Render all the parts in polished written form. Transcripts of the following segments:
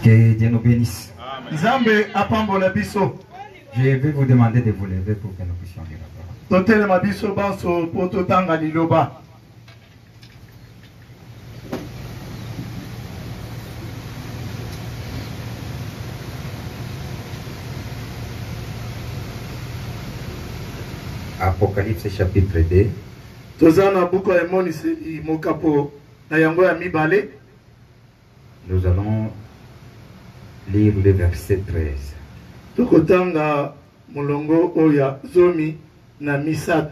Que Dieu nous bénisse. Nzambe apambola biso. Je vais vous demander de vous lever pour que nous puissions lire la parole. Totelema biso banso po totanga liloba. Apocalypse chapitre 2. Tozana buko ya monisi mokapo na yango ya mibale. Nous allons lire le verset 13. Tokotanga mulongo oya zomi na misat.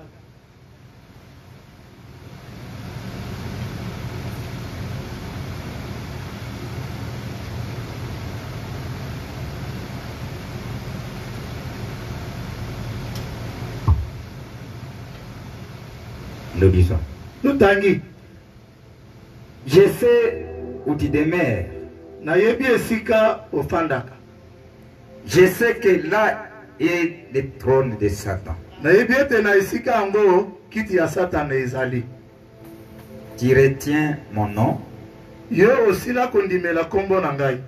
Nous disons. Nous tangi. Je sais où tu demeures. Na yebi esika ofandaka. Je sais que là est le trône de Satan. Na yebi ete na esika ango kiti ya Satan ezali. Tu retiens mon nom. Yo osila kondimela kombo na ngai.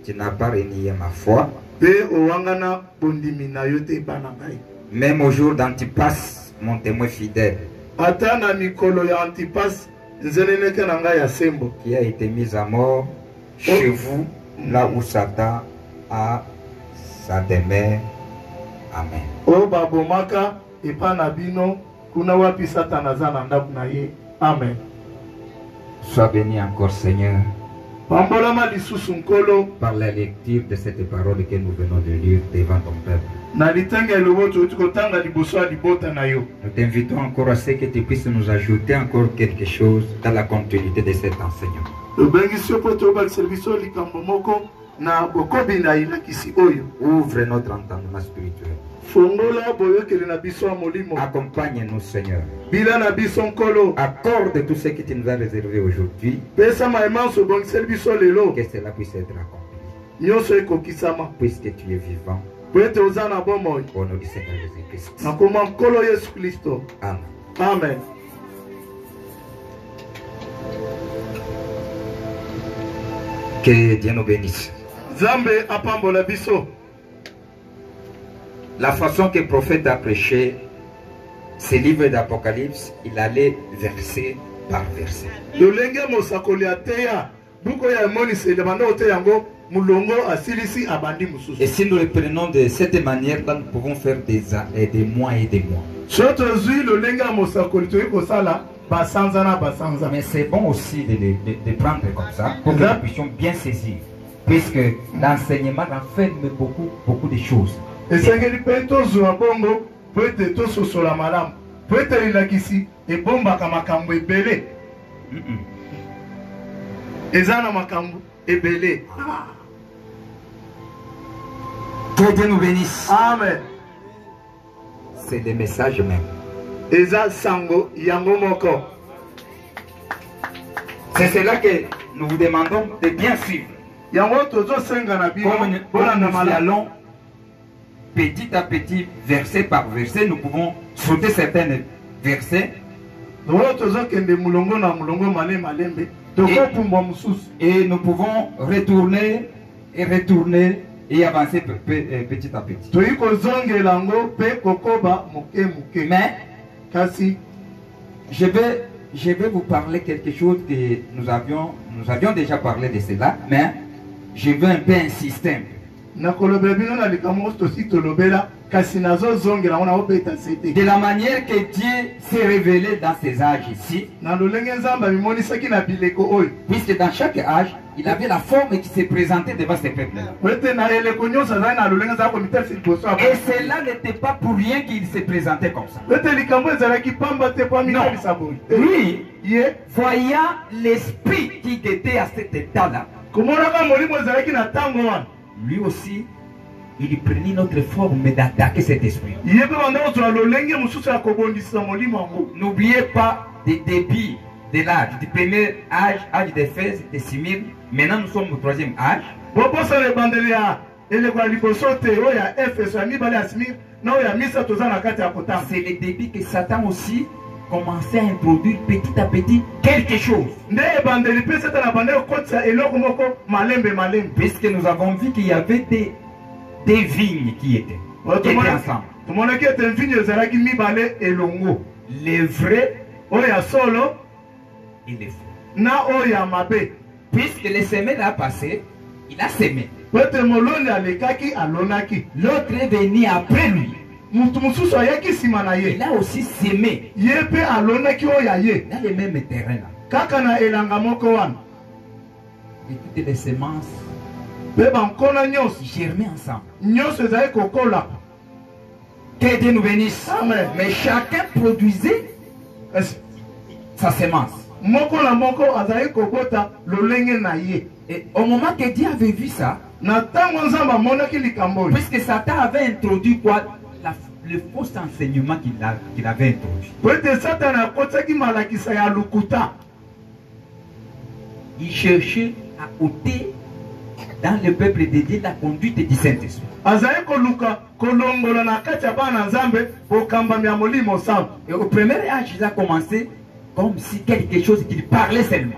Tu n'as pas renié ma foi. Pe owangana bondimi na yo te bana ngai. Même au jour d'Antipas, mon témoin fidèle. Ata na mikolo ya Antipas nzeneneke na ngai ya sembo. Qui a été mis à mort chez vous, là où Satan a sa demeure. Amen. O babomaka epa na bino kuna wapi Satan aza na ndaku na ye. Amen. Sois béni encore, Seigneur, Pambolama lisusu nkolo par la lecture de cette parole que nous venons de lire devant ton peuple. na litanga eloboto tukotanga liboso ya libota na yo. Nous t'invitons encore à ce que tu puisses nous ajouter encore quelque chose dans la continuité de cet enseignement. Obengisi po tobalisa biso likambo moko na bokobi na ilakisi oyo. Ouvre notre entendement spirituel. Fongola boyokeli na biso ya molimo. Accompagne-nous, Seigneur. Bila na biso nkolo. Accorde tout ce que tu nous as réservé aujourd'hui. Pesa maemanso bongiseli biso lelo. Que cela puisse être accompli. Nyonso ekokisama. Puisque tu es vivant. Pwete ozana bomoi. Au nom du Seigneur Jésus-Christ. Na koma nkolo Yesu Kristo. Amen. Amen. Que Dieu nous bénisse. Zambe apambola biso. La façon que le prophète a prêché ce livre d'Apocalypse, il allait verset par verset. Lolenge mosakoli ateya. Buko ya monisi lebanda oteyango mulongo asilisi abandi mususu. Et si nous le prenons de cette manière-là, nous pouvons faire des mois et des mois. Soto zui lolenge mosakoli toyi kosala basanza na basanza. Mais c'est bon aussi de prendre comme ça pour que nous puissions bien saisir. Puisque l'enseignement renferme beaucoup de choses. Esengeli pe tozwa bongo po ete tososola malamu po ete lilakisi ebombaka makambo ebele. Eza na makambo ebele. Que Dieu nous bénisse. Amen. C'est des messages même. Eza sango yango moko. C'est cela que nous vous demandons de bien suivre. Yango tozosenga na bino Comme nous allons petit à petit, verset par verset, nous pouvons sauter certains versets. Et nous pouvons retourner et avancer petit à petit. Mais je vais vous parler quelque chose que nous avions déjà parlé de cela, mais je veux un peu insister. De la manière que Dieu s'est révélé dans ces âges ici, puisque dans chaque âge, il avait la forme qui s'est présentée devant ces peuples-là. Et cela n'était pas pour rien qu'il s'est présenté comme ça. Non. Lui, voyant l'esprit qui était à cet état-là, lui aussi, il prenait notre forme d'attaquer cet esprit. N'oubliez pas des débits de l'âge, du premier âge d'Éphèse, de Smyrne. Maintenant, nous sommes au troisième âge. C'est le débit que Satan aussi commencer à introduire petit à petit quelque chose. Puisque nous avons vu qu'il y avait des vignes qui étaient ensemble. Les vrais et les faux. Puisque le semeur a passé, il a semé. L'autre est venu après lui. Il a aussi semé dans le même terrain là. Et toutes les semences germaient ensemble. Que Dieu nous bénisse. Amen. Mais chacun produisait sa semence. Et au moment que Dieu avait vu ça, puisque Satan avait introduit quoi? Le faux enseignement qu'il avait introduit. Il cherchait à ôter dans le peuple de Dieu la conduite du Saint-Esprit. Et au premier âge, il a commencé comme si quelque chose qu'il parlait seulement.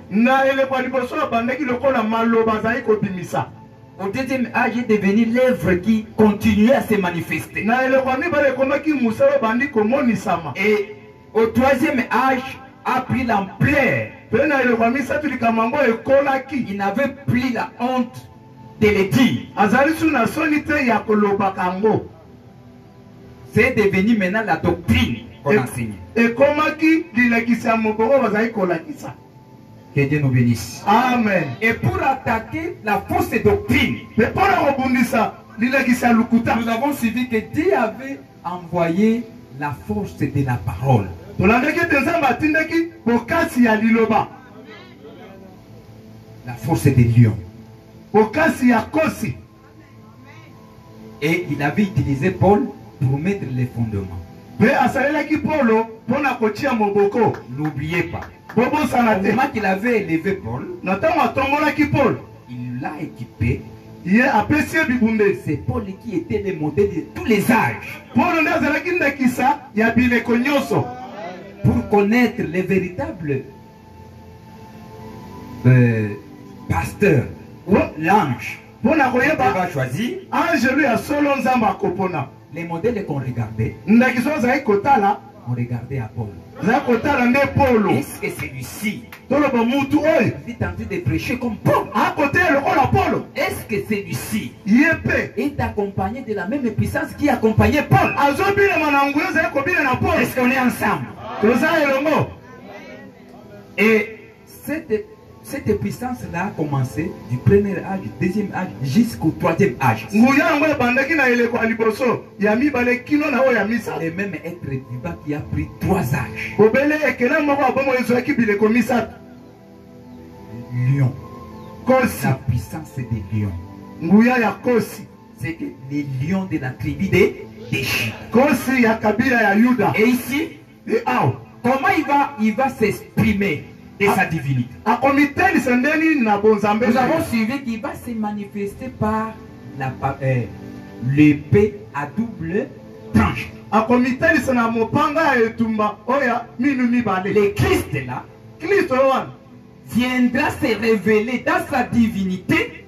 Au deuxième âge, il est devenu l'œuvre qui continuait à se manifester. Et au troisième âge, a pris l'ampleur. Il n'avait plus la honte de le dire. C'est devenu maintenant la doctrine qu'on enseigne. Que Dieu nous bénisse. Amen. Et pour attaquer la fausse doctrine, nous avons suivi que Dieu avait envoyé la force de la parole. La force des lions. Et il avait utilisé Paul pour mettre les fondements. N'oubliez pas. Au moment qu'il avait élevé Paul, il l'a équipé. C'est Paul qui était le modèle de tous les âges. Pour connaître les véritables pasteurs ou l'ange. Il va choisir les modèles qu'on regardait. On regardait à Paul. Est-ce que celui-ci est tenté de prêcher comme Paul? Est-ce que celui-ci est accompagné de la même puissance qui accompagnait Paul? Est-ce qu'on est ensemble? Et cette puissance-là a commencé du premier âge, du deuxième âge, jusqu'au troisième âge. Les mêmes êtres vivants qui a pris 3 âges. Lion. La puissance des lions. C'est que les lions de la tribu des Juda. Et ici, comment il va s'exprimer de sa divinité? Nous avons suivi qu'il va se manifester par l'épée à double tranche. Le Christ là viendra se révéler dans sa divinité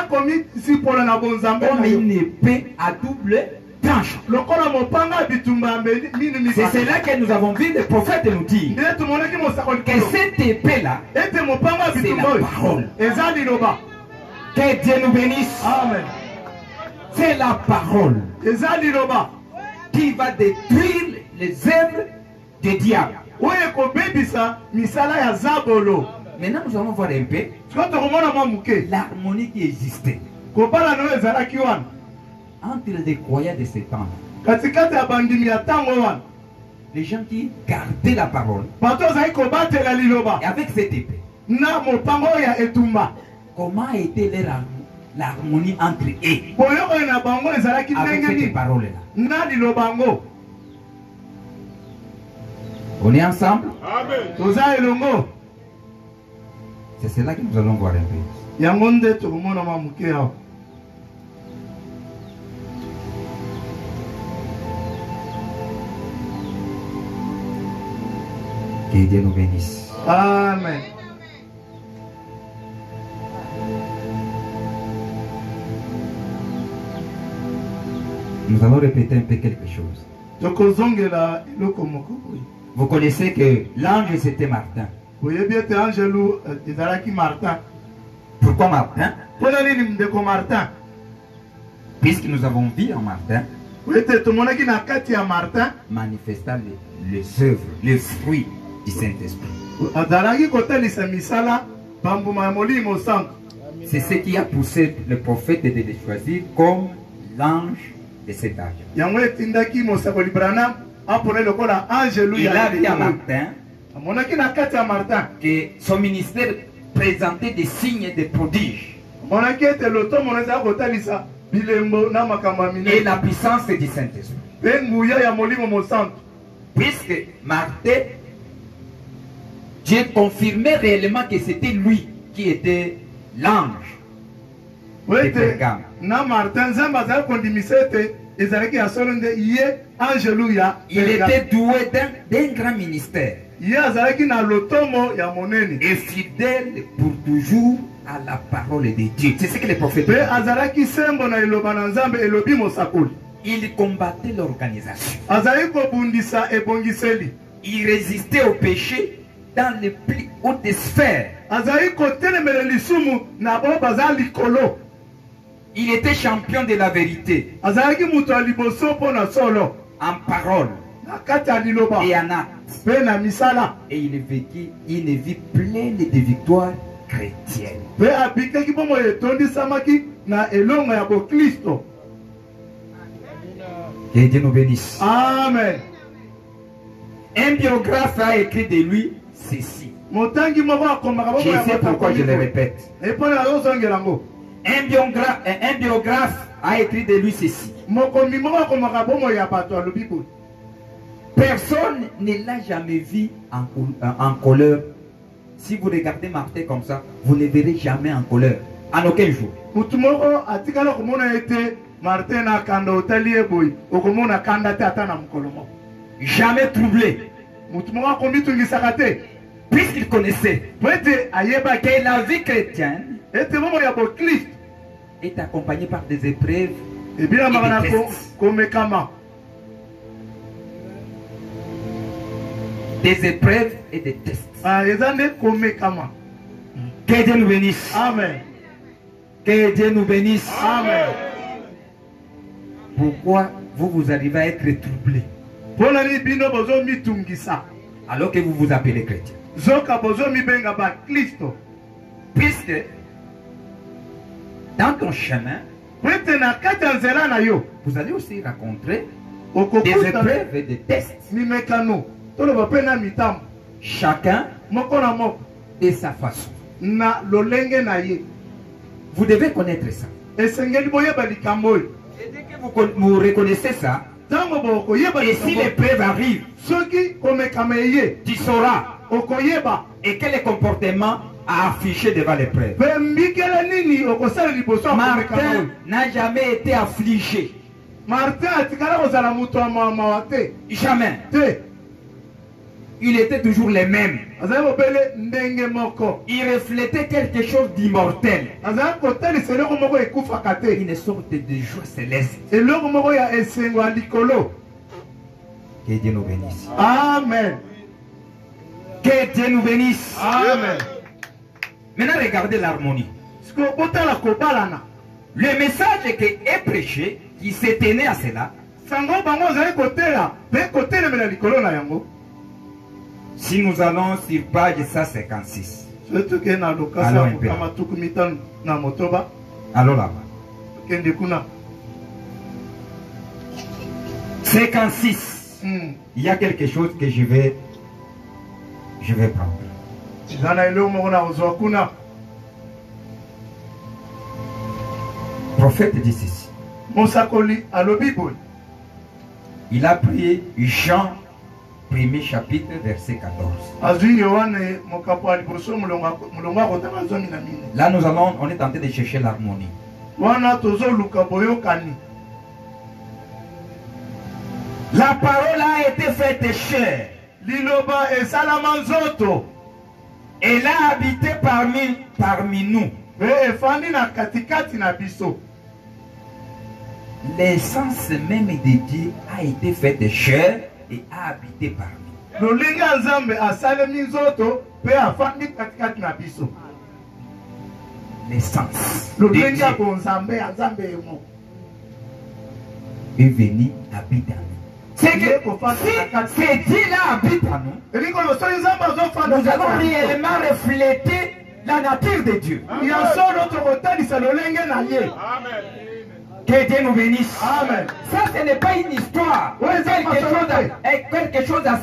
comme une épée à double tranche. C'est cela que nous avons vu le prophète nous dire. Que cette épée là, c'est la parole. Que Dieu nous bénisse. Amen. C'est la parole qui va détruire les œuvres du diable. Maintenant nous allons voir un peu l'harmonie qui existait entre les croyants de ce temps. Les gens qui gardaient la parole. Et avec cette épée, comment était l'harmonie entre eux avec cette parole-là? On est ensemble? Amen. C'est cela que nous allons voir un peu. Que Dieu nous bénisse. Amen. Nous allons répéter un peu quelque chose. Vous connaissez que l'ange c'était Martin. Pourquoi Martin? Puisque nous avons vu en Martin manifestant les œuvres, les fruits du Saint-Esprit. C'est ce qui a poussé le prophète de le choisir comme l'ange de cet âge. Il a dit à Martin que son ministère présentait des signes et des prodiges. Et la puissance du Saint-Esprit. Puisque Martin, Dieu confirmait réellement que c'était lui qui était l'ange. Il était doué d'un grand ministère. Et fidèle pour toujours à la parole de Dieu. C'est ce que les prophètes disaient. Il combattait l'organisation. Il résistait au péché dans les plus hautes sphères. Il était champion de la vérité en parole et en acte. Et il vécut une vie pleine de victoires chrétiennes. Que Dieu nous bénisse. Amen. Un biographe a écrit de lui ceci. Je sais pourquoi je le répète. Un biographe a écrit de lui ceci. Personne ne l'a jamais vu en colère. Si vous regardez Martin comme ça, vous ne verrez jamais en colère. En aucun jour. Jamais troublé. Puisqu'il connaissait que la vie chrétienne est accompagnée par des épreuves et des tests. Des épreuves et des tests. Que Dieu nous bénisse. Amen. Que Dieu nous bénisse. Amen. Pourquoi vous arrivez à être troublé alors que vous vous appelez chrétien? Puisque dans ton chemin, vous allez aussi rencontrer des épreuves et des tests. Chacun de sa façon. Vous devez connaître ça. Et dès que vous reconnaissez ça, et si l'épreuve arrive, tu sauras et quel est le comportement à afficher devant l'épreuve. Martin n'a jamais été affligé. Jamais. Il était toujours le même. Il reflétait quelque chose d'immortel. Une sorte de joie céleste. Que Dieu nous bénisse. Amen. Que Dieu nous bénisse. Amen. Maintenant, regardez l'harmonie. Le message qui est prêché, qui s'est tenu à cela, si nous allons sur page 156, allons un peu. Allons là-bas. 56. Il y a quelque chose que je vais prendre. Le prophète dit ceci. Il a pris Jean, premier chapitre, verset 14. Là, on est en train de chercher l'harmonie. La parole a été faite chair. liloba esalama nzoto. Elle a habité parmi nous. Efandi na katikati na biso. L'essence même de Dieu a été faite de chair et a habité parmi nous. Lolinga nzambe asalemi nzoto pe afandi katikati na biso. L'essence de Lolinga Dieu ko nzambe nzambe emo. Est venu habiter en nous. C'est que c'est Dieu-là habite en nous. Nous allons réellement refléter la nature de Dieu. Amen. Que Dieu nous bénisse. Amen. Ça, ce n'est pas une histoire. Quelque chose à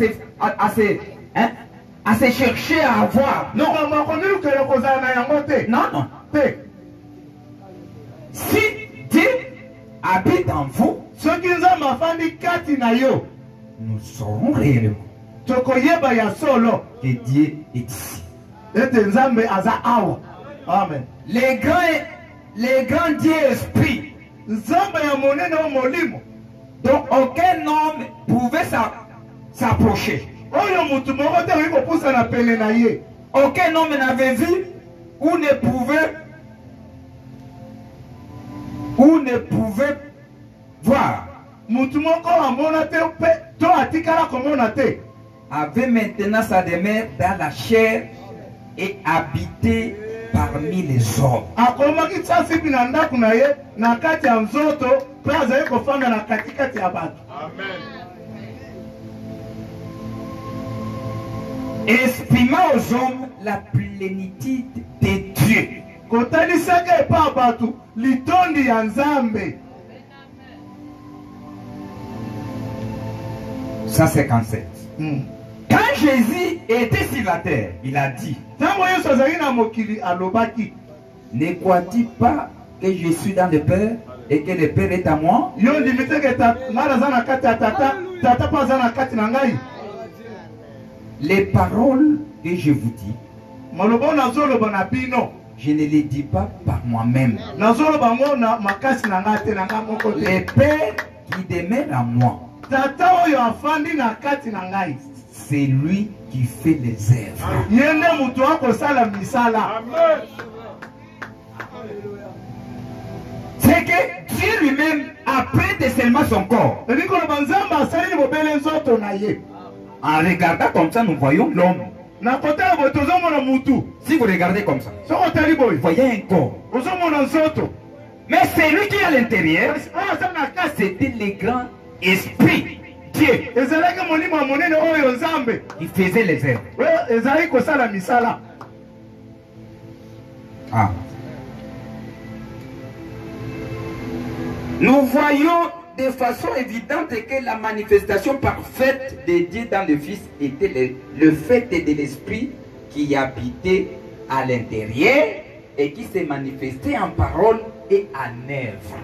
se chercher à avoir. Non. Non, non. Si Dieu habite en vous, nous saurons réellement que Dieu est ici. Amen. Les grands Dieu esprit. Donc aucun homme pouvait s'approcher. Aucun homme n'avait vu ou ne pouvait voir. Avait maintenant sa demeure dans la chair et habitait parmi les hommes. Exprimant aux hommes la plénitude de Dieu. 157. Quand Jésus était sur la terre, il a dit: ne crois-tu pas que je suis dans le Père et que le Père est à moi? Les paroles que je vous dis, je ne les dis pas par moi-même. Le Père qui demeure à moi, c'est lui qui fait les œuvres. C'est que Dieu lui-même a prêté seulement son corps. En regardant comme ça, nous voyons l'homme. Si vous regardez comme ça, vous voyez un corps. Mais c'est lui qui est à l'intérieur. C'était le grand esprit. Dieu qui faisait les œuvres. Ah. Nous voyons de façon évidente que la manifestation parfaite de Dieu dans le Fils était le fait de l'Esprit qui habitait à l'intérieur et qui s'est manifesté en parole et en œuvre.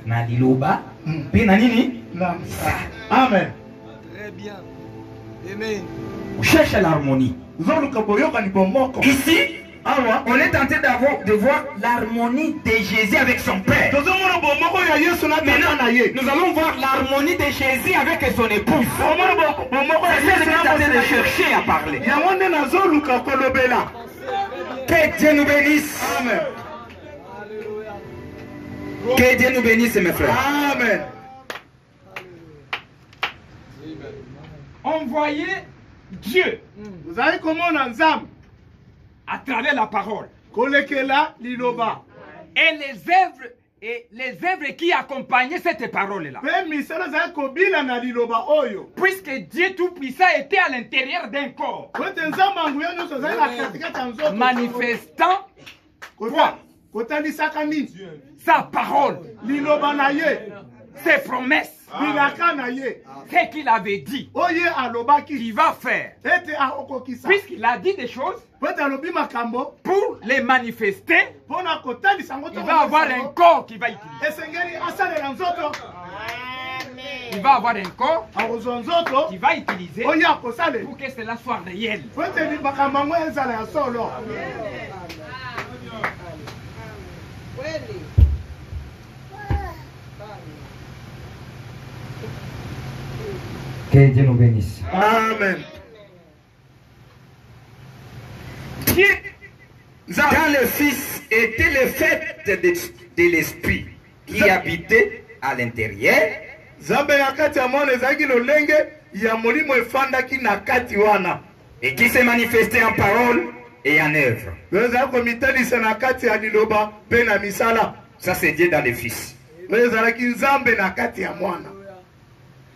Na liloba, pe na nini? Amen. Très bien. Amen. On cherche l'harmonie. Ici, on est tenté de voir l'harmonie de Jésus avec son Père. Maintenant, nous allons voir l'harmonie de Jésus avec son épouse. C'est ce que est tenté de chercher à parler. Que Dieu nous bénisse. Amen. Que Dieu nous bénisse, mes frères. Amen. On voyait Dieu Vous avez comment on ensemble à travers la parole et les œuvres qui accompagnaient cette parole-là. Puisque Dieu Tout-Puissant était à l'intérieur d'un corps, manifestant quoi? Sa parole, ses promesses, ce qu'il avait dit, qu'il va faire. Puisqu'il a dit des choses, pour les manifester, il va avoir un corps qui va utiliser. Il va avoir un corps qui va utiliser pour que cela soit réel. Que Dieu nous bénisse. Amen. Dieu, dans le Fils, était le fait de l'Esprit qui habitait à l'intérieur. Et qui s'est manifesté en parole et en œuvre. Ça, c'est Dieu dans le Fils.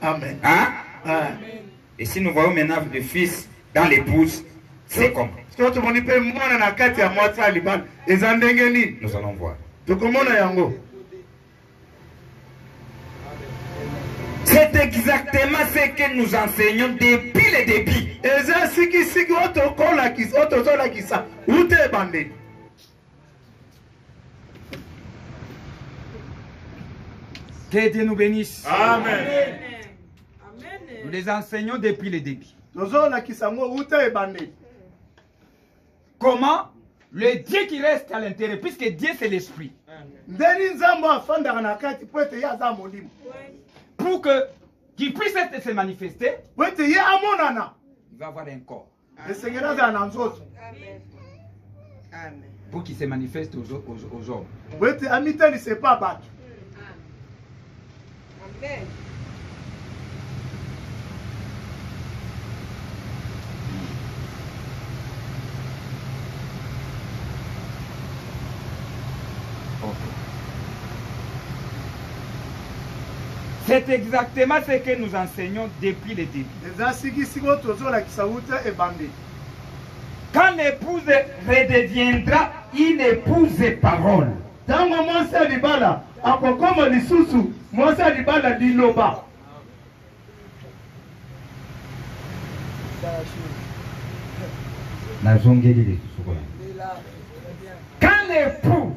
Amen. Hein? Et si nous voyons maintenant le Fils dans l'épouse, c'est comment? Nous allons voir. C'est exactement ce que nous enseignons depuis le début. Que Dieu nous bénisse. Amen. Nous les enseignons depuis le début. Comment le Dieu qui reste à l'intérieur, puisque Dieu c'est l'esprit. Pour qu'il puisse se manifester, il va avoir un corps. Pour qu'il se manifeste aux hommes. Amen. C'est exactement ce que nous enseignons depuis le début. Quand l'épouse redeviendra une épouse parole, quand l'épouse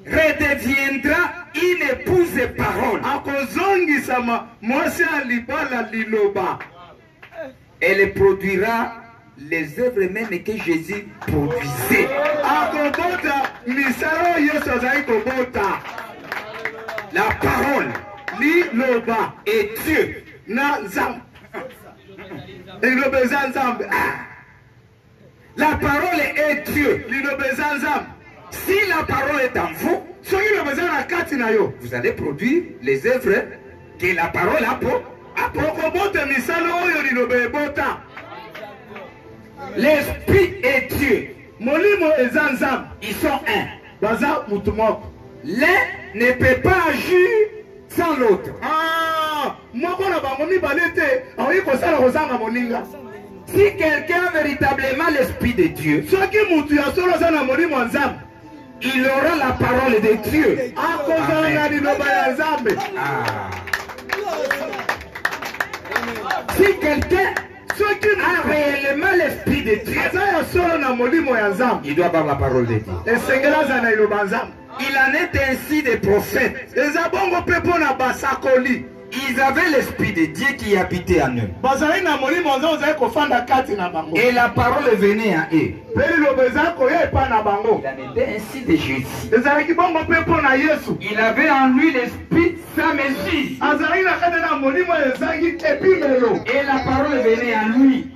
redeviendra une épouse parole, elle produira les œuvres même que Jésus produisait. La parole, l'Iloba et Dieu. La parole est Dieu. Si la parole est en vous, vous allez produire les œuvres que la parole a pour. L'esprit et Dieu, ils sont un. L'un ne peut pas agir sans l'autre. Si quelqu'un a véritablement l'esprit de Dieu, il aura la parole de Dieu. Si quelqu'un a réellement l'esprit de Dieu, il doit avoir la parole de Dieu. Il en est ainsi des prophètes. Ils avaient l'esprit de Dieu qui habitait en eux. Et la parole venait à eux. Il en était ainsi de Jésus. Il avait en lui l'esprit sa Messie. Et la parole venait à lui.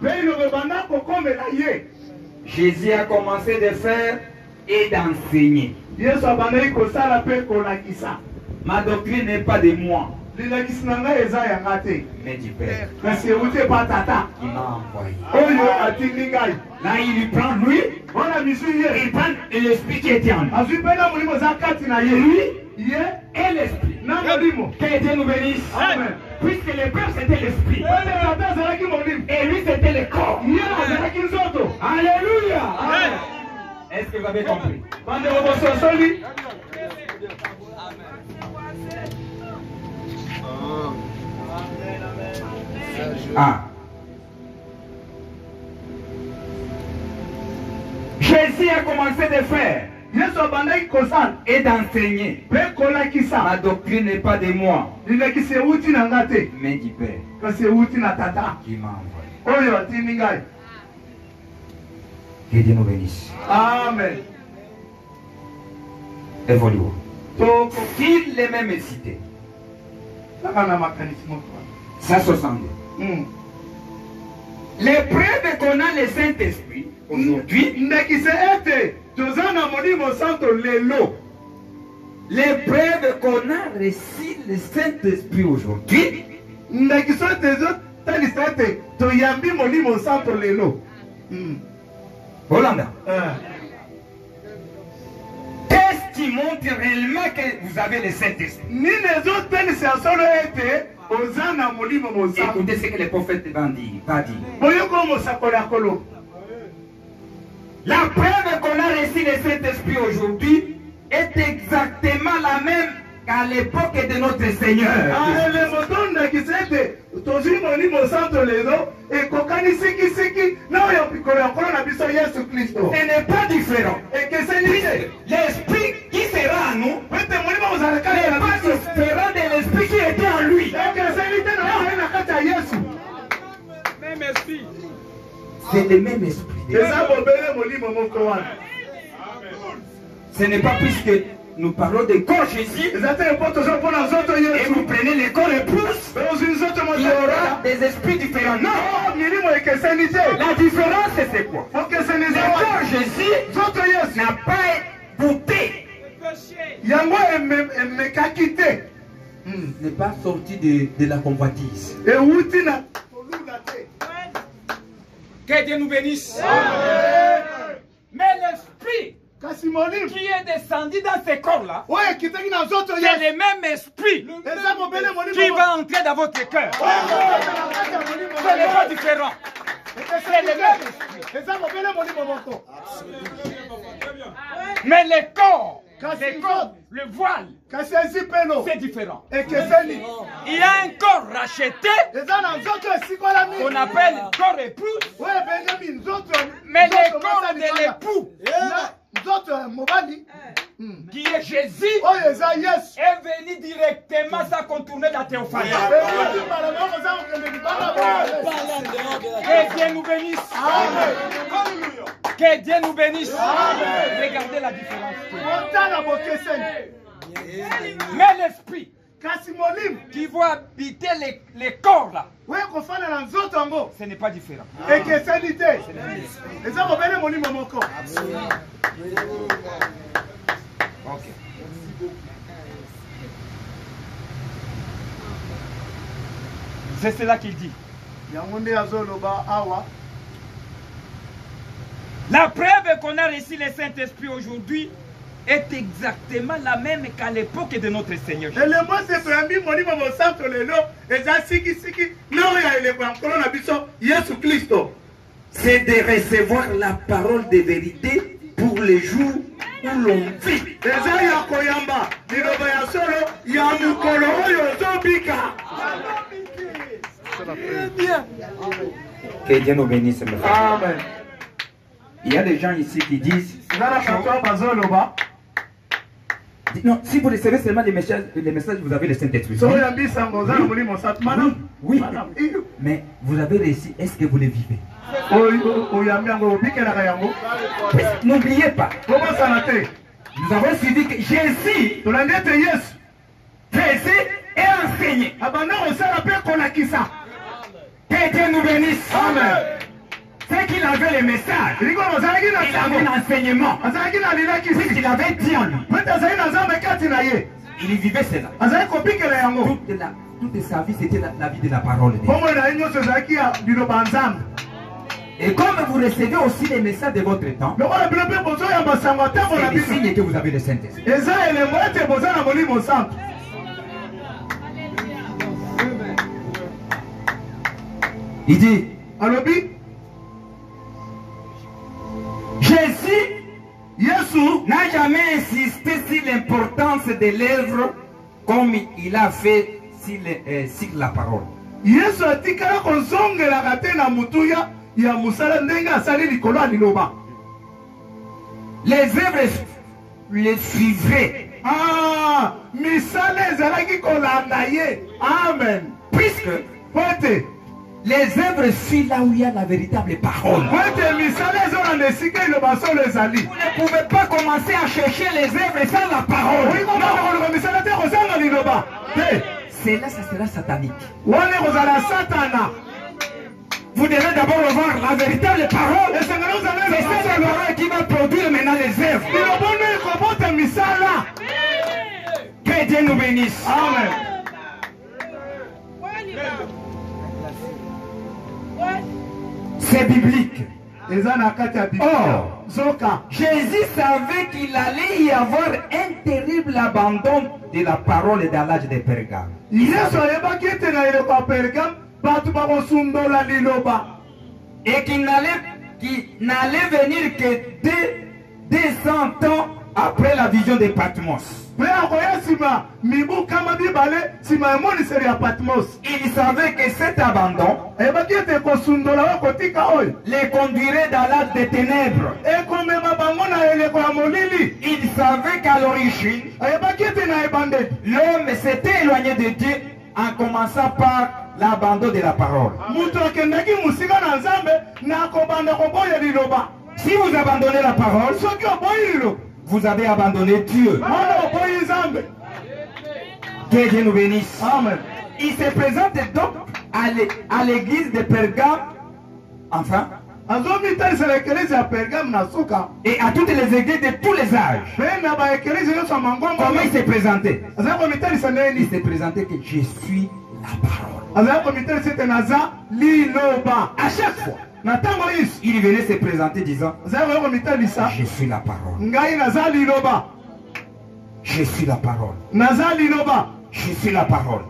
Jésus a commencé de faire et d'enseigner. Ma doctrine n'est pas de moi, mais du Père qui m'a envoyé. Là, il lui prend lui, il prend l'esprit qui était en lui. Lui et l'esprit. Que Dieu nous bénisse. Puisque le Père c'était l'esprit. Et lui c'était le corps. Alléluia. Est-ce que vous avez compris? Ah. Jésus a commencé de faire et d'enseigner. Ma doctrine n'est pas de moi, mais du Père qui m'a envoyé. Que Dieu nous bénisse. Amen. Évoluons. Qu'il les mêmes cités. 162. Les preuves qu'on a le Saint-Esprit aujourd'hui. Les preuves qu'on a reçu le Saint-Esprit aujourd'hui. Hollanda. Qu'est-ce qui montre réellement que vous avez le Saint-Esprit? Écoutez ce que les prophètes vont dire. La preuve qu'on a reçu le Saint-Esprit aujourd'hui est exactement la même qu'à l'époque de notre Seigneur. Ce n'est pas différent. L'esprit qui sera en nous n'est pas différent de l'esprit qui était en lui. Même esprit. C'est le même esprit. Ce n'est pas puisque nous parlons de corps Jésus et vous prenez le corps épouse, il y aura des esprits différents. Non! La différence c'est quoi? Le corps Jésus n'a pas douté. N'est pas sorti de la convoitise. Que Dieu nous bénisse. Mais l'esprit qui est descendu dans ces corps-là, c'est le même esprit qui va entrer dans votre cœur. Ce n'est pas différent. C'est le même esprit. Mais le corps, le voile, c'est différent. Il y a un corps racheté qu'on appelle corps époux, mais le corps de l'époux qui est Jésus est venu directement sans contourner la théophanie. Que Dieu nous bénisse. Que Dieu nous bénisse. Regardez la différence. Mais l'esprit qui va habiter les corps là, ce n'est pas différent. Ok. C'est cela qu'il dit. La preuve qu'on a reçu le Saint-Esprit aujourd'hui est exactement la même qu'à l'époque de notre Seigneur. C'est de recevoir la parole de vérité pour les jours où l'on vit. Que Dieu nous bénisse. Amen. Il y a des gens ici qui disent non, si vous recevez seulement les messages, vous avez le Saint-Esprit. Oui. Mais vous avez réussi, est-ce que vous le vivez? N'oubliez pas, nous avons suivi que Jésus est enseigné. Que Dieu nous bénisse. Amen. C'est qu'il avait le message, il avait l'enseignement, puisqu'il avait dit en lui. Il vivait cela. Toute sa vie, c'était la vie de la parole de Dieu. Et comme vous recevez aussi les messages de votre temps, c'est le signe que vous avez le Saint-Esprit. Il dit, Jésus n'a jamais insisté sur l'importance de l'œuvre comme il a fait sur la parole. Les œuvres les suivraient. Amen. Puisque les œuvres suivent là où il y a la véritable parole. Vous ne pouvez pas commencer à chercher les œuvres sans la parole. Cela, ça sera satanique. Vous devez d'abord voir la véritable parole. C'est cette parole qui va produire maintenant les œuvres. Que Dieu nous bénisse. Amen. C'est biblique. Or, Jésus savait qu'il allait y avoir un terrible abandon de la parole et de l'âge de Pergame. Et qu'il n'allait venir que 200 ans après la vision de Patmos. Il savait que cet abandon les conduirait dans l'âge des ténèbres. Il savait qu'à l'origine, l'homme s'était éloigné de Dieu en commençant par l'abandon de la parole. Si vous abandonnez la parole, vous avez abandonné Dieu. Que Dieu nous bénisse. Amen. Il se présente donc à l'église de Pergame, enfin, et à toutes les églises de tous les âges. Comment il s'est présenté? Il s'est présenté que je suis la parole. À chaque fois, il venait se présenter disant, je suis la parole. Je suis la parole. Je suis la parole.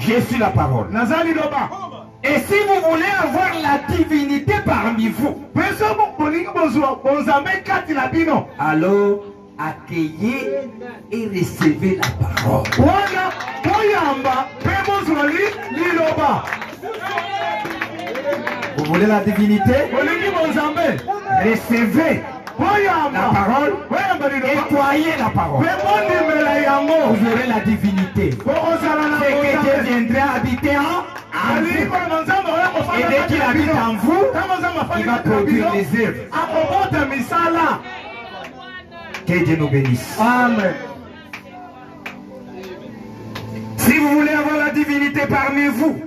Je suis la parole. Et si vous voulez avoir la divinité parmi vous, alors accueillez et recevez la parole. Vous voulez la divinité? Recevez la parole et croyez la parole. Vous aurez la divinité. C'est que Dieu viendra habiter en vous. Et dès qu'il habite en vous, il va produire les œuvres. Que Dieu nous bénisse. Amen. Si vous voulez avoir la divinité parmi vous,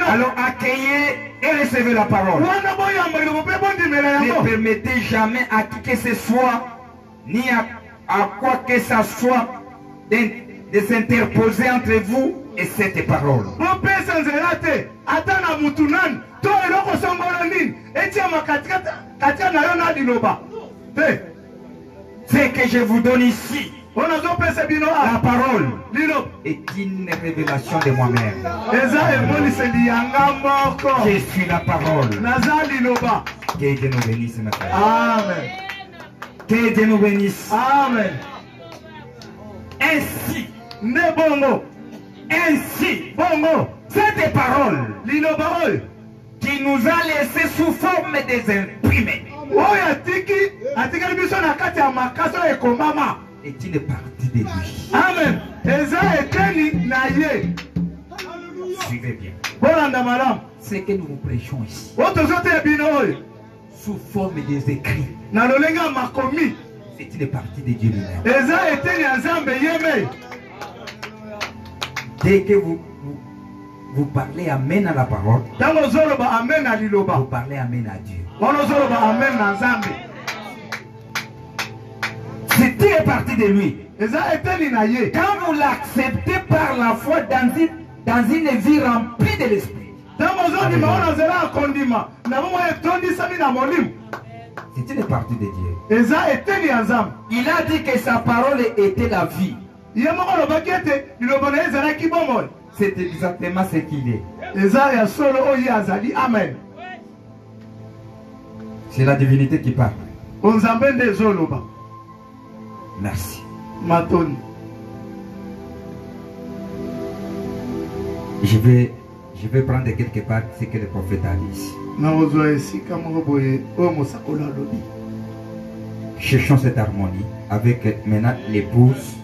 alors accueillez et recevez la parole. Ne permettez jamais à qui que ce soit, ni à quoi que ce soit, de s'interposer entre vous et cette parole. Ce que je vous donne ici, la parole est une révélation de moi-même. Je suis la parole. Que Dieu nous bénisse maintenant. Amen. Que Dieu nous bénisse. Amen. Ainsi, cette parole qui nous a laissé sous forme des imprimés est une partie de lui. Amen. Suivez bien. Ce que nous vous prêchons ici, sous forme des écrits, c'est une partie de Dieu lui-même. Dès que vous parlez Amen à la parole, vous parlez Amen à Dieu. C'est une partie de lui. Quand vous l'acceptez par la foi dans une vie remplie de l'esprit, c'est une partie de Dieu. Il a dit que sa parole était la vie. C'est exactement ce qu'il est. Amen. C'est la divinité qui parle. Merci. Je vais prendre quelque part ce que le prophète a dit ici. Cherchons cette harmonie avec maintenant l'épouse.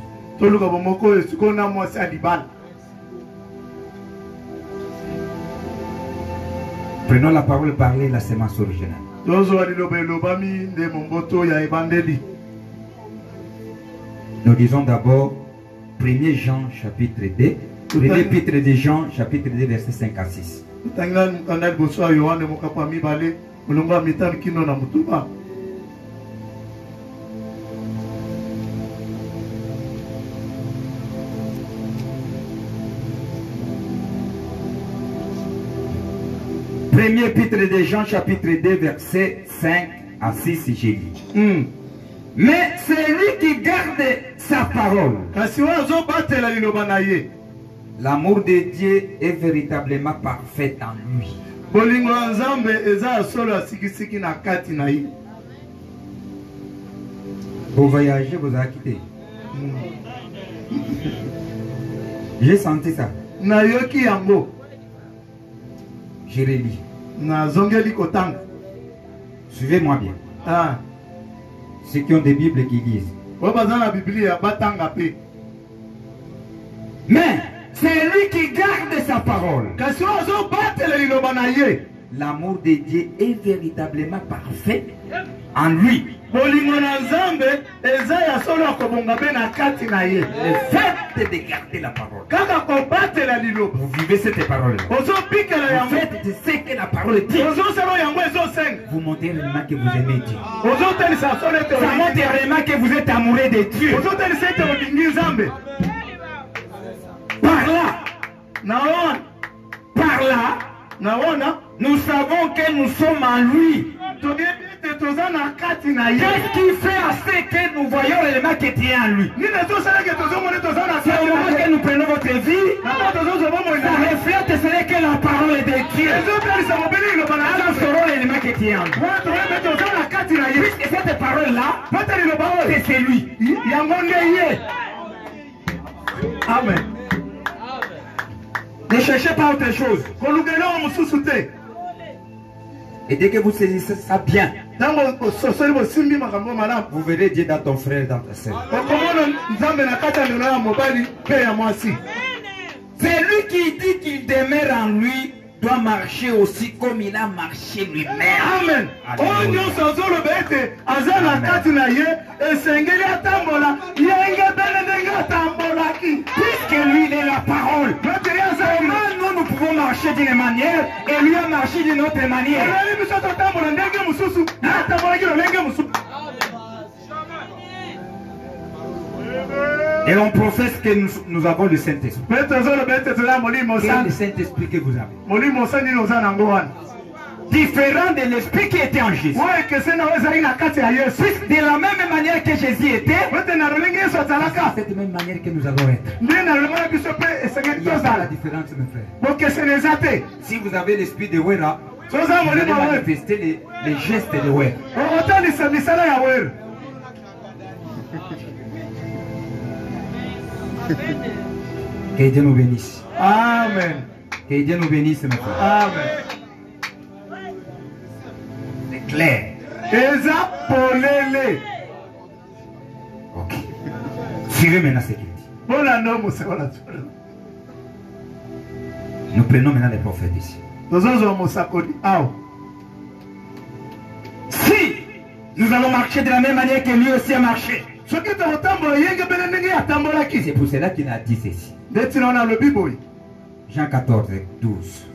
Prenons la parole, parler la sémence originale. Nous disons d'abord 1er Jean chapitre 2, 1er épître de Jean chapitre 2 verset 5 à 6. Premier épître de Jean chapitre 2 verset 5 à 6, j'ai dit. Mais c'est lui qui garde sa parole. L'amour de Dieu est véritablement parfait en lui. Vous voyagez, vous avez quitté. J'ai senti ça. Je relis. Suivez-moi bien. Ceux qui ont des Bibles qui lisent. Mais c'est lui qui garde sa parole. L'amour de Dieu est véritablement parfait en lui. Le fait de garder la parole. Vous vivez cette parole. Vous faites de ce que la parole dit. Vous montrez réellement que vous aimez Dieu. Ça montre réellement que vous êtes amoureux de Dieu. Par là, nous savons que nous sommes en lui. Qu'est-ce qui fait à ce que nous voyons l'élément qui est en lui? C'est au moment que nous prenons votre vie, ça reflète ce que la parole de Dieu. Nous saurons l'élément qui est en lui. Puisque cette parole-là, c'est lui. Amen. Ne cherchez pas autre chose. Et dès que vous saisissez ça bien, vous verrez Dieu dans ton frère, dans ta sœur. C'est lui qui dit qu'il demeure en lui, doit marcher aussi comme il a marché lui-même. Amen. Puisque lui il est la parole, nous pouvons marcher d'une manière et lui a marché d'une autre manière. Et on professe que nous avons le Saint-Esprit. Quel est le Saint-Esprit que vous avez? Différent de l'esprit qui était en Jésus. De la même manière que Jésus était, c'est cette même manière que nous allons être. Il y a pas la différence, mes frères. Si vous avez l'esprit de Wera, vous allez manifester les gestes de Wera. Que Dieu nous bénisse. Amen. Que Dieu nous bénisse, mes frères. Amen. C'est clair. Ok. Suivez maintenant ce qu'il dit. Nous prenons maintenant les prophètes ici. Si nous allons marcher de la même manière que lui aussi a marché, c'est pour cela qu'il a dit ceci. Jean 14, 12.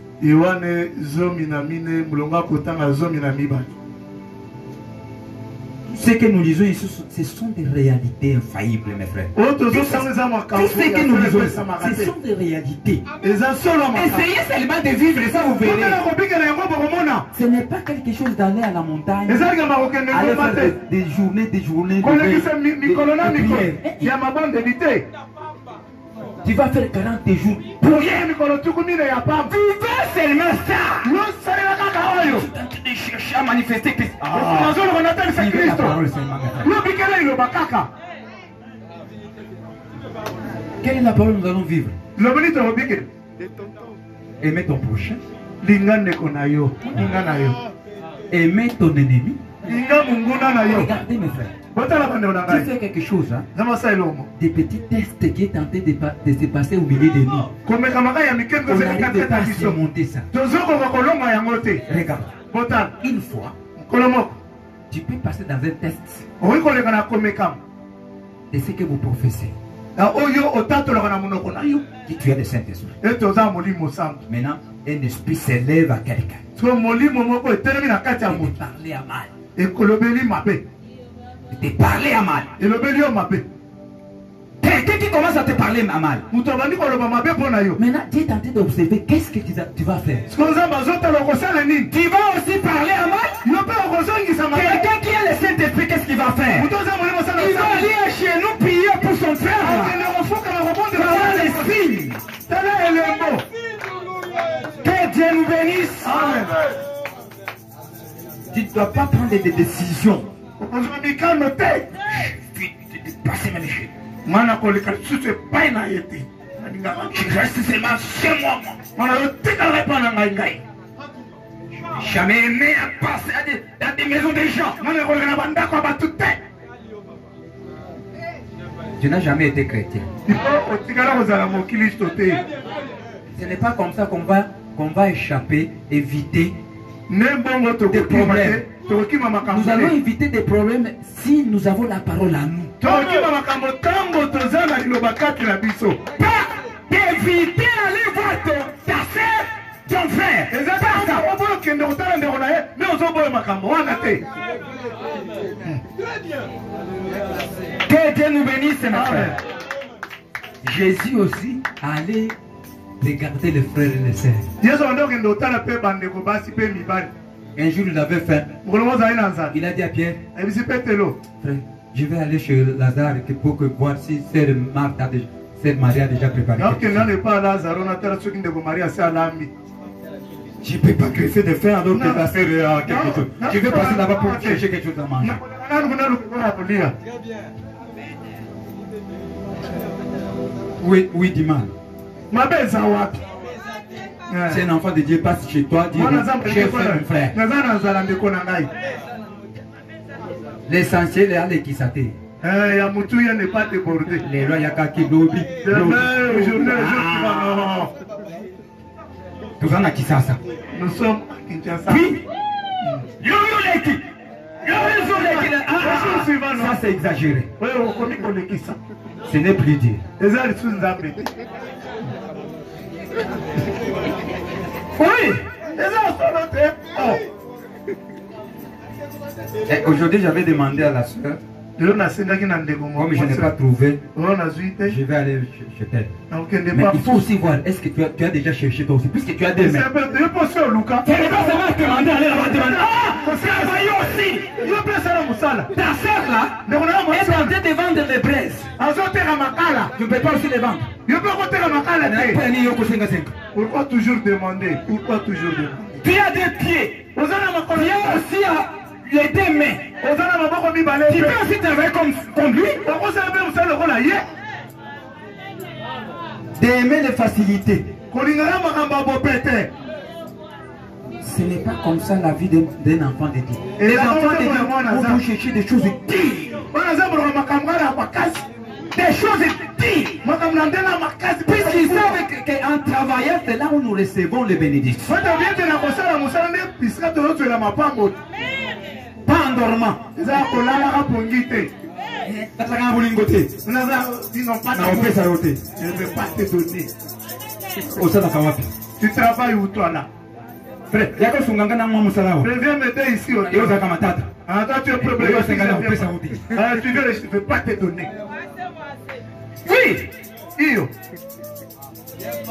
Ce que nous lisons ici, ce sont des réalités infaillibles, mes frères. Tout ce que nous lisons ici, ce sont des réalités. Essayez seulement de vivre ça, vous verrez. Ce n'est pas quelque chose d'aller à la montagne, aller faire des journées, de prières. Tu vas faire 40 jours pour rien. Vivez seulement ça. Tu es en train de chercher à manifester Christ. Vivez la parole seulement. Quelle est la parole que nous allons vivre? Aimer ton prochain. Aimer ton ennemi. Regardez mes frères. Tu fais quelque chose, hein? Des petits tests qui est tenté de se passer au milieu de nous. On n'arrive pas à surmonter ça. Regarde, une fois, tu peux passer dans un test de ce que vous professez. Qui tu as le Saint-Esprit. Maintenant, un esprit s'élève à quelqu'un. Il te parlait à mal. Il te parlait à mal. Quelqu'un qui commence à te parler à mal. Maintenant, tu es tenté d'observer qu'est-ce que tu vas faire. Tu vas aussi parler à mal. Quelqu'un qui a le Saint-Esprit, qu'est-ce qu'il va faire? Il va aller chez nous prier pour son frère. Par l'esprit. Que Dieu nous bénisse. Amen. Tu ne dois pas prendre des décisions. Passer mes déchets. Je reste seulement chez moi. Jamais aimé à passer dans des maisons des gens. Tu n'as jamais été chrétien. Ce n'est pas comme ça qu'on va échapper, éviter des problèmes. Nous allons éviter des problèmes si nous avons la parole à nous. Pas d'éviter aller voir ta sœur, ton frère. Que Dieu nous bénisse, mes frères. Jésus aussi allait regarder les frères et les sœurs. Un jour, il avait faim. Il a dit à Pierre, frère, je vais aller chez Lazare pour voir si Sœur Marie a déjà préparé. Je ne peux pas crever de faim alors que la sœur a quelque chose. Je vais passer là-bas pour chercher quelque chose à manger. Oui, dis-moi. C'est un enfant de Dieu, passe chez toi, dis chez mon frère. L'essentiel est à l'équissaté. Les rois Yakaki Dobi. Tout ça n'a qui ça. Nous sommes à Kinshasa. Puis, ça c'est exagéré. Ce n'est plus Dieu. Oui. Aujourd'hui, j'avais demandé à la soeur. Comme je n'ai pas trouvé, je vais aller chez elle. Mais il faut aussi voir, est-ce que tu as déjà cherché toi aussi, puisque tu as des mains. Tu n'es pas seulement demander, aller là-bas demander. Ah, travailler aussi. Ta soeur là, est en train de vendre les braises. Tu ne peux pas aussi les vendre. Pourquoi toujours demander? Pourquoi toujours demander? Tu as des pieds. Tu as aussi les deux mains. Tu peux aussi travailler comme lui. D'aimer les facilités. Ce n'est pas comme ça la vie d'un enfant de Dieu. Les enfants de Dieu vont chercher des choses dignes. Des choses dignes. Puisqu'ils savent qu'en travaillant, c'est là où nous recevons les bénédictions. Pas en dormant. Tu travailles où toi là? Préviens m'aider ici. Attends, tu es problème. Tu ne peux pas te donner. Oui.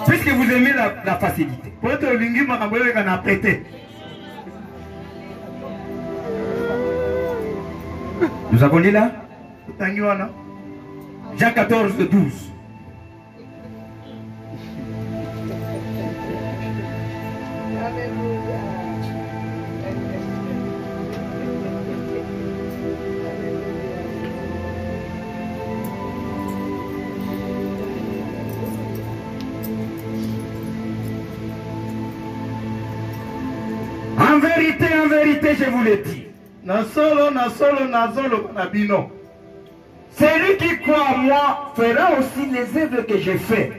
Puisque vous aimez la facilité. Nous avons lu là Jean 14, 12. En vérité, je vous le dis. Celui qui croit en moi fera aussi les œuvres que j'ai faites.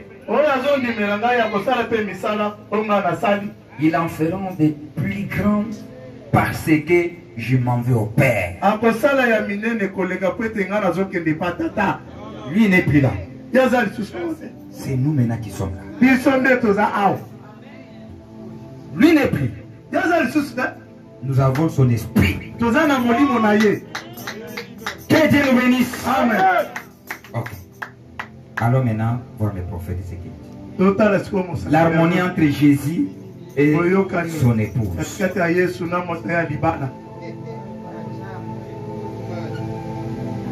Ils en feront des plus grandes parce que je m'en vais au Père. Lui n'est plus là. C'est nous maintenant qui sommes là. Lui n'est plus. Nous avons son esprit. Que Dieu nous bénisse. Amen. Ok. Alors maintenant, voir les prophètes de ce qu'il dit. L'harmonie entre Jésus et son épouse.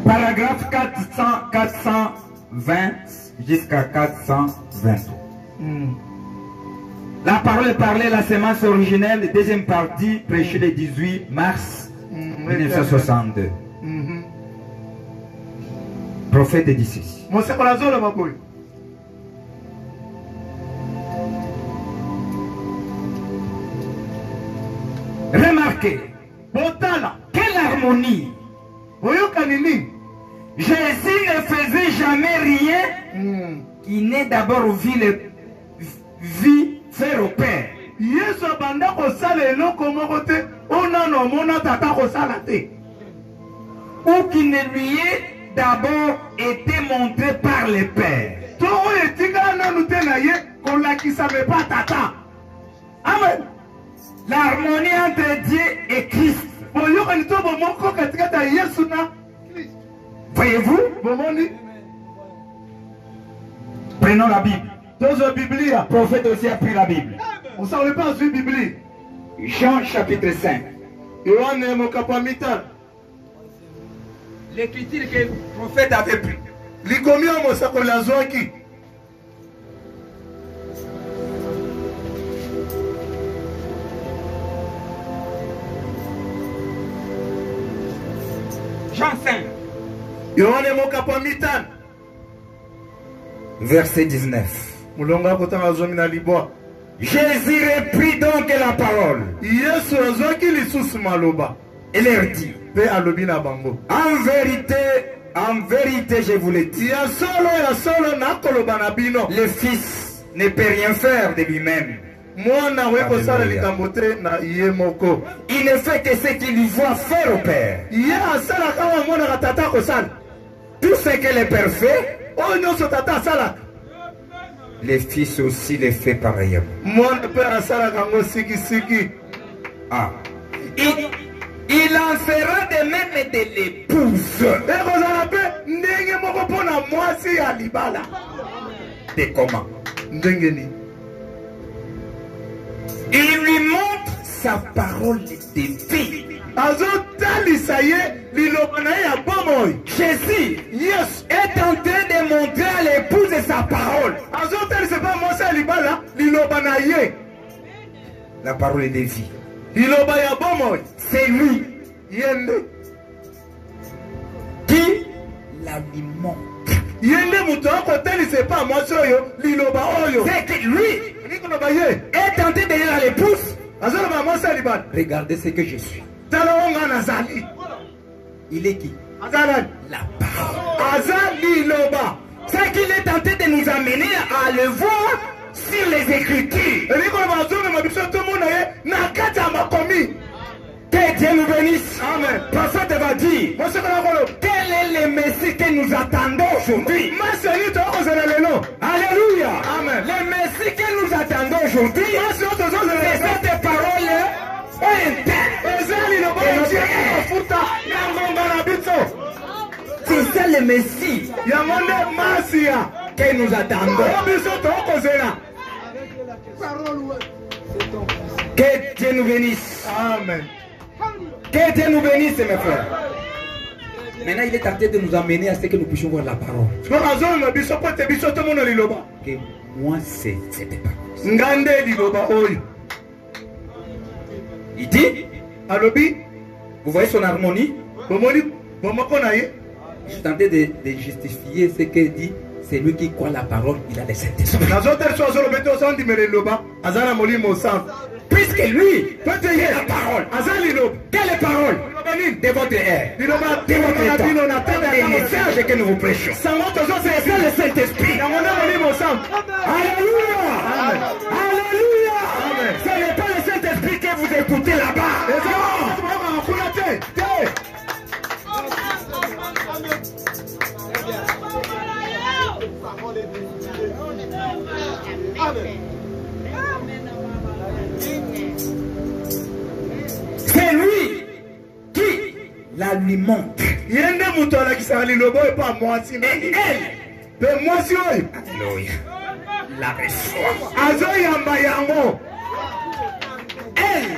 Paragraphe 420 jusqu'à 423. La parole est parlée, la sémence originelle, deuxième partie, prêchée le 18 mars 1962. Prophète dit ceci. Remarquez, quelle harmonie. Jésus ne faisait jamais rien qui n'ait d'abord vu faire au Père. Ou qui ne lui ait d'abord été montré par le Père. Amen. L'harmonie entre Dieu et Christ. Voyez-vous? Prenons la Bible. Le prophète aussi a pris la Bible. Jean chapitre 5. L'écriture que le prophète avait pris. Jean 5. Verset 19. Jésus reprit donc la parole. Et leur dit, en vérité, je vous le dis, le Fils ne peut rien faire de lui-même. Il ne fait que ce qu'il voit faire au Père. Tout ce que le Père fait, le Fils aussi le fait pareillement. Ah. Il en fera de même de l'épouse. De comment? Il lui montre sa parole de vie. Jésus est en train de montrer à l'épouse sa parole. La parole est de vie. C'est lui qui l'alimente. C'est que lui est tenté de dire à l'épouse, regardez ce que je suis. Il est qui? La parole. C'est qu'il est tenté de nous amener à le voir sur les Écritures. Que Dieu nous bénisse. Amen. Le prophète va dire, quel est le Messie que nous attendons aujourd'hui? Alléluia. Amen. Le Messie que nous attendons aujourd'hui, c'est cette parole c'est ça le Messie que nous attendons. Que Dieu nous bénisse. Amen. Que Dieu nous bénisse, mes frères. Maintenant, il est tenté de nous amener à ce que nous puissions voir la parole. Que moi, c'est cette parole. Il dit, vous voyez son harmonie? Je suis tenté de justifier ce qu'il dit. C'est lui qui croit la parole, il a les Saint-Esprit. Puisque lui peut dire la parole. Quelle parole? de votre air, de votre temps, des messages que nous vous prêchons. C'est ça le Saint-Esprit. Alléluia. Alléluia. Ce n'est pas le Saint-Esprit que vous écoutez là-bas. C'est lui qui l'alimente. Et elle, alléluia, la reçoit. Elle,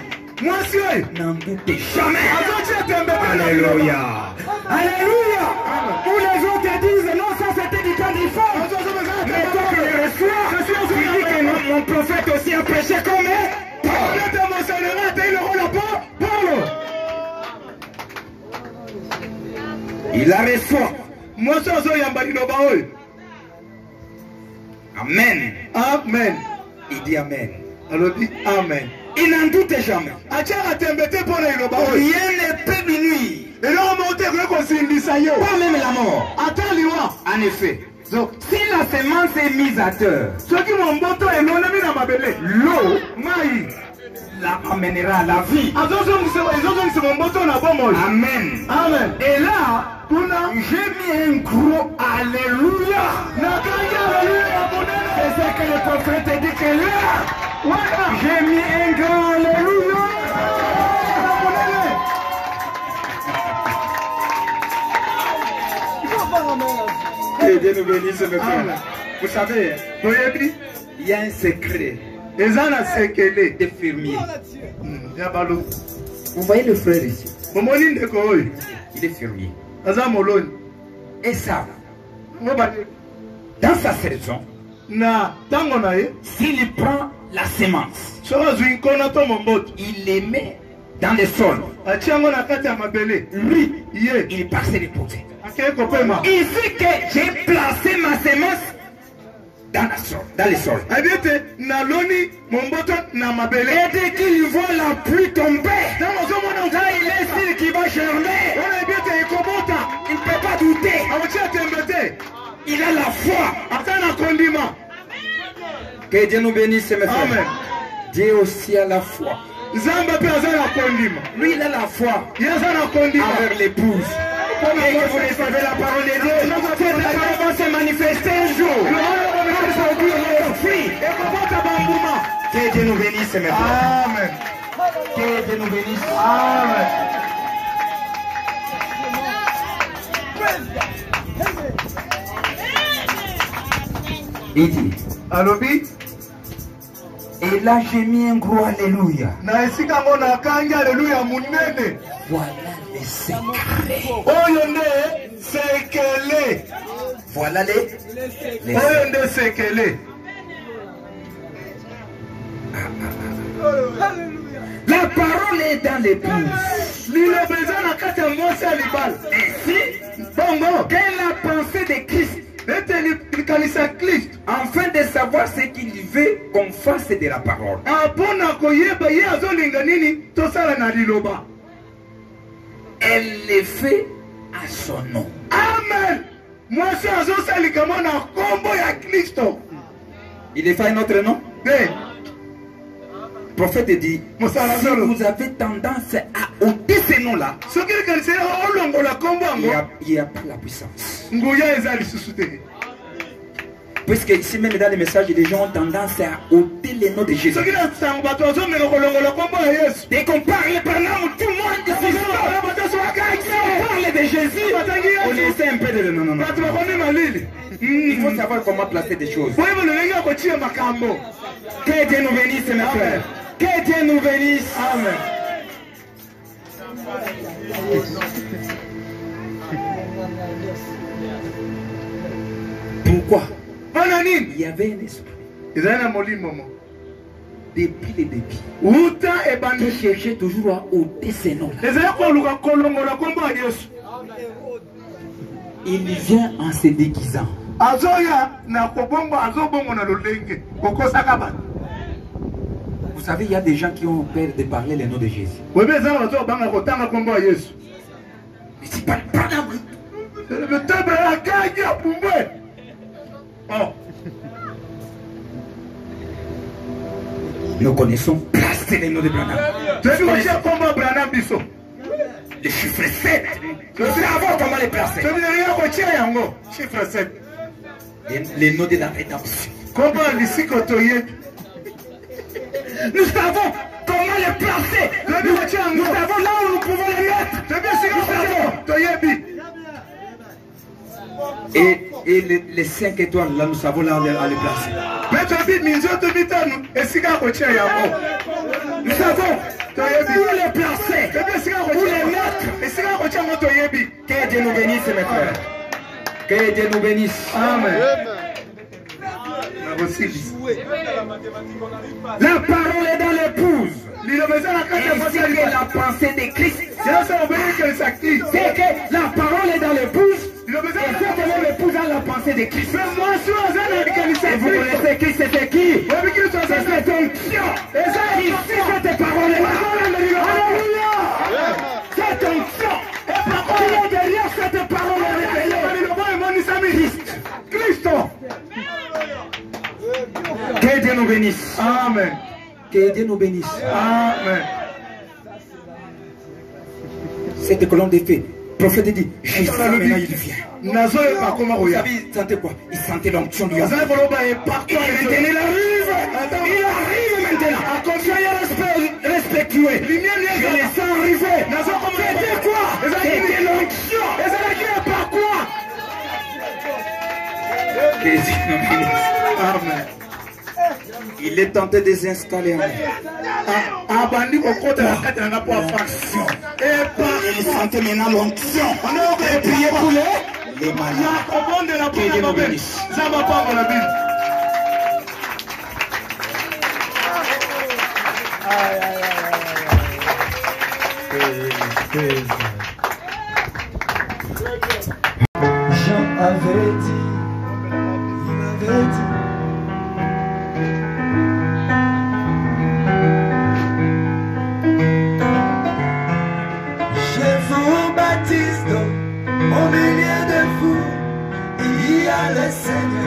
n'en doutez jamais. Alléluia. Alléluia. Où les autres disent non, ça c'était du temps d'effort. Mais toi qui le reçois, tu dis que mon prophète aussi a prêché comme Paul. Il la reçoit. Amen. Amen. Il dit Amen. Alors dit Amen. Il n'en doute jamais. Rien ne peut lui nuire. Pas même la mort. En effet. Donc, si la semence est mise à terre, l'eau la amènera à la vie. Amen. Amen. Et là, j'ai mis un gros Alléluia. C'est ça que le prophète dit que là, j'ai mis un grand Alléluia. Que Dieu nous bénisse, mes frères. Vous savez, il y a un secret des fermiers. Vous voyez le frère ici? Il est fermier. Et ça, dans sa saison, s'il prend la semence, il les met dans le sol. Lui, il part se reposer. Ici que j'ai placé ma semence dans le sol. Et dès qu'il voit la pluie tomber, là il est sûr qu'il va germer. Il ne peut pas douter. Il a la foi. Que Dieu nous bénisse, mes frères. Dieu aussi a la foi. Lui, il a la foi envers l'épouse. Et que vous recevez la parole de Dieu, cette parole va se manifester un jour. Que Dieu nous bénisse, mes frères. Amen. Que Dieu nous bénisse. Amen. Il dit, et là j'ai mis un gros Alléluia. Voilà les secrets. Voilà les secrets. La parole est dans l'épouse. Ainsi, quelle la pensée de Christ, afin de savoir ce qu'il veut qu'on fasse de la parole. Elle le fait à son nom. Amen. Il est fait un autre nom. Le prophète dit, si vous avez tendance à ôter ces noms-là, il n'y a pas la puissance. Puisque ici même dans les messages, les gens ont tendance à ôter les noms de Jésus. Dès qu'on parle par nom, tout le monde dit on parle de Jésus, on essaie un peu de non. Il faut savoir comment placer des choses. Que Dieu nous bénisse, mes frères. Que Dieu nous bénisse. Amen. Pourquoi? Il y avait un esprit. Depuis le début. Qui cherchait toujours à ôter ces noms-là. Il vient en se déguisant. Vous savez, il y a des gens qui ont peur de parler le nom de Jésus. Mais c'est pas le temple à la gagne pour moi. Oh. Nous connaissons placer les noms de Branham. Les chiffres 7. Nous savons comment les placer. Chiffre 7. Les noms de la rédemption. Comment les Nous savons comment les placer. Nous savons là où nous pouvons les mettre. Et les 5 étoiles, là, nous savons là où les placer. Nous savons où les placer, où les mettre. Que Dieu nous bénisse, mes frères. Que Dieu nous bénisse. Amen. La parole est dans l'épouse. Ainsi que la pensée de Christ. C'est que la parole est dans l'épouse. Et certainement l'épouse a la pensée de Christ. Et vous connaissez Christ, c'est qui? C'est cette onction. Ici, cette parole-là. Alléluia. Cette onction. Et par contre, derrière cette parole révélée. Christ. Que Dieu nous bénisse. Amen. Que Dieu nous bénisse. Amen. Cette colonne de feu. Le prophète dit, Jésus, maintenant il vient. Vous savez, il sentait quoi? Il sentait l'onction du Yahweh. Il retenait la rive. Il arrive maintenant. Soyez respectueux. Je les sens arriver. C'était quoi? C'était l'onction. Par quoi? Que Dieu nous bénisse. Amen. Il est tenté de s'installer en nous. Il sentait maintenant l'onction. Et prier pour les malades. Que Dieu nous bénisse. Jean avait dit, il m'avait dit. Au milieu de vous, il y a le Seigneur.